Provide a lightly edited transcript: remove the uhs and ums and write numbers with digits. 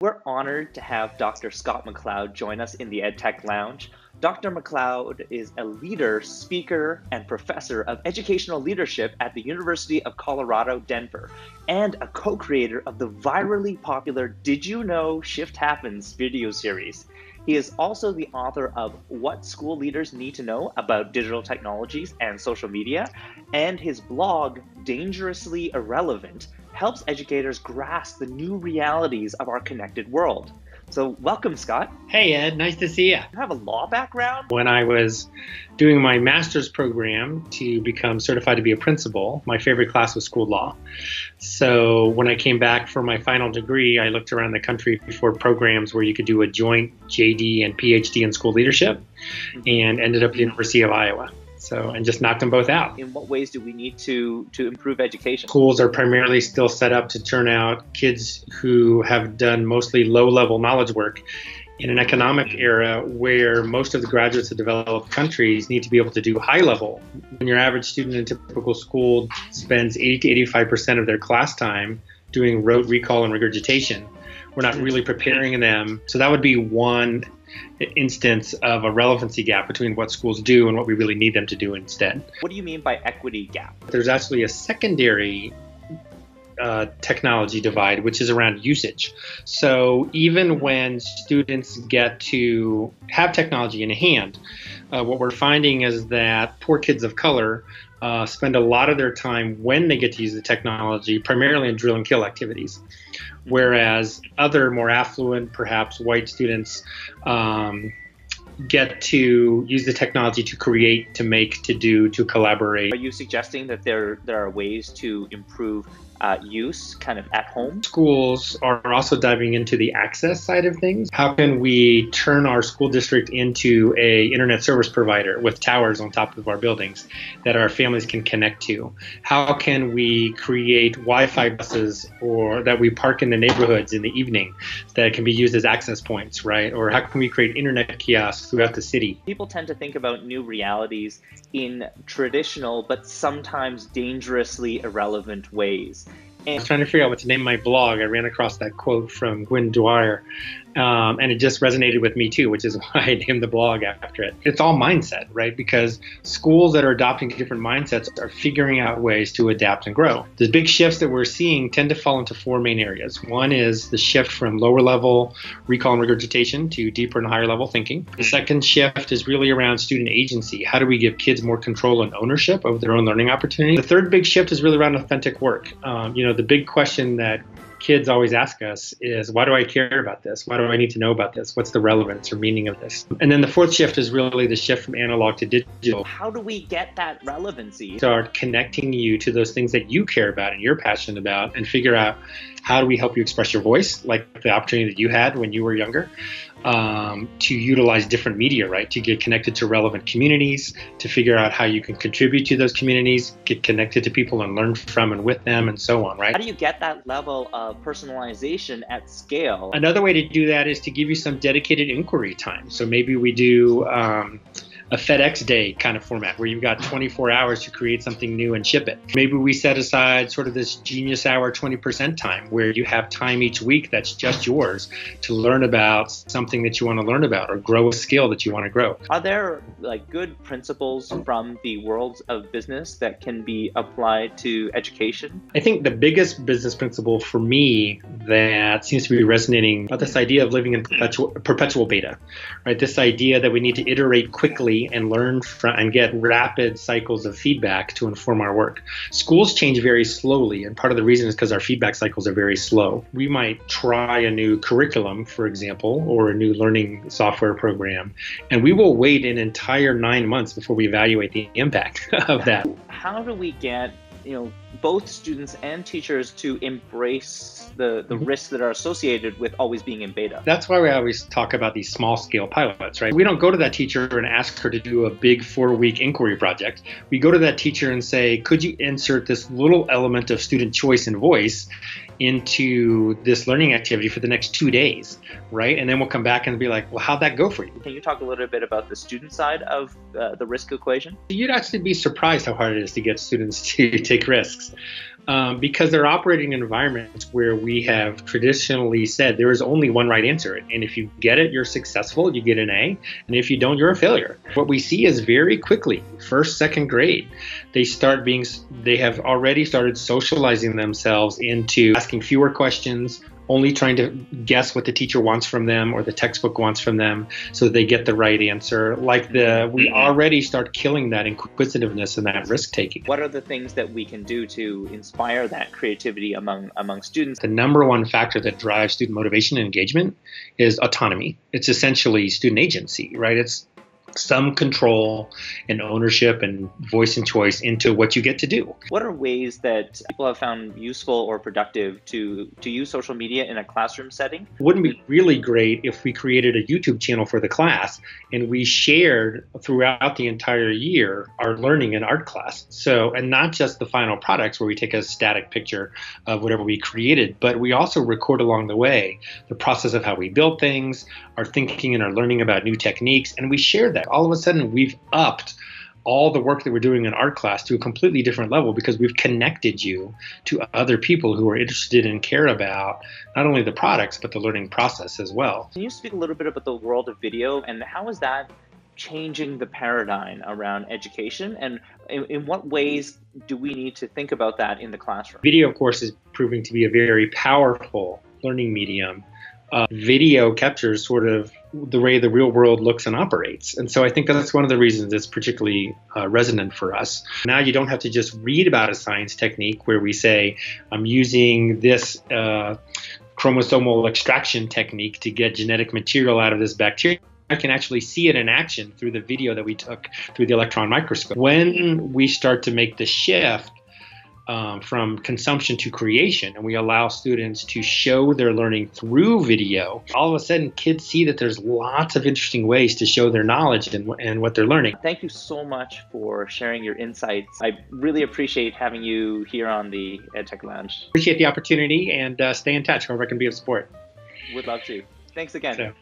We're honored to have Dr. Scott McLeod join us in the EdTech Lounge. Dr. McLeod is a leader, speaker, and professor of educational leadership at the University of Colorado, Denver, and a co-creator of the virally popular Did You Know Shift Happens video series. He is also the author of What School Leaders Need to Know About Digital Technologies and Social Media, and his blog, Dangerously Irrelevant, helps educators grasp the new realities of our connected world. So welcome, Scott. Hey, Ed. Nice to see you. You have a law background? When I was doing my master's program to become certified to be a principal, my favorite class was school law. So when I came back for my final degree, I looked around the country for programs where you could do a joint JD and PhD in school leadership, and ended up at the University of Iowa. And just knocked them both out. In what ways do we need to improve education? Schools are primarily still set up to turn out kids who have done mostly low-level knowledge work in an economic era where most of the graduates of developed countries need to be able to do high-level. When your average student in a typical school spends 80 to 85% of their class time doing rote recall and regurgitation, we're not really preparing them. So that would be one instance of a relevancy gap between what schools do and what we really need them to do instead. What do you mean by equity gap? There's actually a secondary technology divide, which is around usage. So even when students get to have technology in hand, what we're finding is that poor kids of color spend a lot of their time when they get to use the technology primarily in drill and kill activities, whereas other more affluent, perhaps white students get to use the technology to create, to make, to do, to collaborate. Are you suggesting that there are ways to improve use kind of at home? Schools are also diving into the access side of things. How can we turn our school district into a internet service provider with towers on top of our buildings that our families can connect to? How can we create Wi-Fi buses or that we park in the neighborhoods in the evening that can be used as access points, right? Or how can we create internet kiosks throughout the city? People tend to think about new realities in traditional but sometimes dangerously irrelevant ways. I was trying to figure out what to name my blog. I ran across that quote from Gwen Dwyer, and it just resonated with me too, which is why I named the blog after it. It's all mindset, right? Because schools that are adopting different mindsets are figuring out ways to adapt and grow. The big shifts that we're seeing tend to fall into four main areas. One is the shift from lower level recall and regurgitation to deeper and higher level thinking. The second shift is really around student agency. How do we give kids more control and ownership over their own learning opportunities? The third big shift is really around authentic work. The big question that kids always ask us is, why do I care about this? Why do I need to know about this? What's the relevance or meaning of this? And then the fourth shift is really the shift from analog to digital. How do we get that relevancy? Start connecting you to those things that you care about and you're passionate about, and figure out how do we help you express your voice, like the opportunity that you had when you were younger, to utilize different media, right? To get connected to relevant communities, to figure out how you can contribute to those communities, get connected to people and learn from and with them, and so on, right? How do you get that level of personalization at scale? Another way to do that is to give you some dedicated inquiry time. So maybe we do a FedEx day kind of format where you've got 24 hours to create something new and ship it. Maybe we set aside sort of this genius hour 20% time where you have time each week that's just yours to learn about something that you want to learn about or grow a skill that you want to grow. Are there good principles from the world of business that can be applied to education? I think the biggest business principle for me that seems to be resonating about this idea of living in perpetual beta, right? This idea that we need to iterate quickly and learn from and get rapid cycles of feedback to inform our work. Schools change very slowly, and part of the reason is because our feedback cycles are very slow. We might try a new curriculum, for example, or a new learning software program, and we will wait an entire 9 months before we evaluate the impact of that. How do we get both students and teachers to embrace the risks that are associated with always being in beta? That's why we always talk about these small scale pilots, right? We don't go to that teacher and ask her to do a big 4-week inquiry project. We go to that teacher and say, could you insert this little element of student choice and voice into this learning activity for the next 2 days, right? And then we'll come back and be like, well, how'd that go for you? Can you talk a little bit about the student side of the risk equation? You'd actually be surprised how hard it is to get students to take risks. because they're operating in environments where we have traditionally said there is only one right answer. And if you get it, you're successful, you get an A. And if you don't, you're a failure. What we see is very quickly, first, second grade, they have already started socializing themselves into asking fewer questions, only trying to guess what the teacher wants from them or the textbook wants from them so that they get the right answer. We already start killing that inquisitiveness and that risk-taking. What are the things that we can do to inspire that creativity among students? The number one factor that drives student motivation and engagement is autonomy. It's essentially student agency, right? It's some control and ownership and voice and choice into what you get to do. What are ways that people have found useful or productive to use social media in a classroom setting? Wouldn't it be really great if we created a YouTube channel for the class and we shared throughout the entire year our learning in art class? And not just the final products where we take a static picture of whatever we created, but we also record along the way the process of how we build things, our thinking and our learning about new techniques, and we share that. All of a sudden, we've upped all the work that we're doing in art class to a completely different level because we've connected you to other people who are interested and care about not only the products, but the learning process as well. Can you speak a little bit about the world of video and how is that changing the paradigm around education? And in what ways do we need to think about that in the classroom? Video, of course, is proving to be a very powerful learning medium. Video captures sort of the way the real world looks and operates. And so I think that's one of the reasons it's particularly resonant for us. Now you don't have to just read about a science technique where we say, I'm using this chromosomal extraction technique to get genetic material out of this bacteria. I can actually see it in action through the video that we took through the electron microscope. When we start to make the shift from consumption to creation, and we allow students to show their learning through video, all of a sudden kids see that there's lots of interesting ways to show their knowledge and what they're learning. Thank you so much for sharing your insights. I really appreciate having you here on the EdTech Lounge. Appreciate the opportunity and stay in touch wherever I can be of support. Would love to. Thanks again.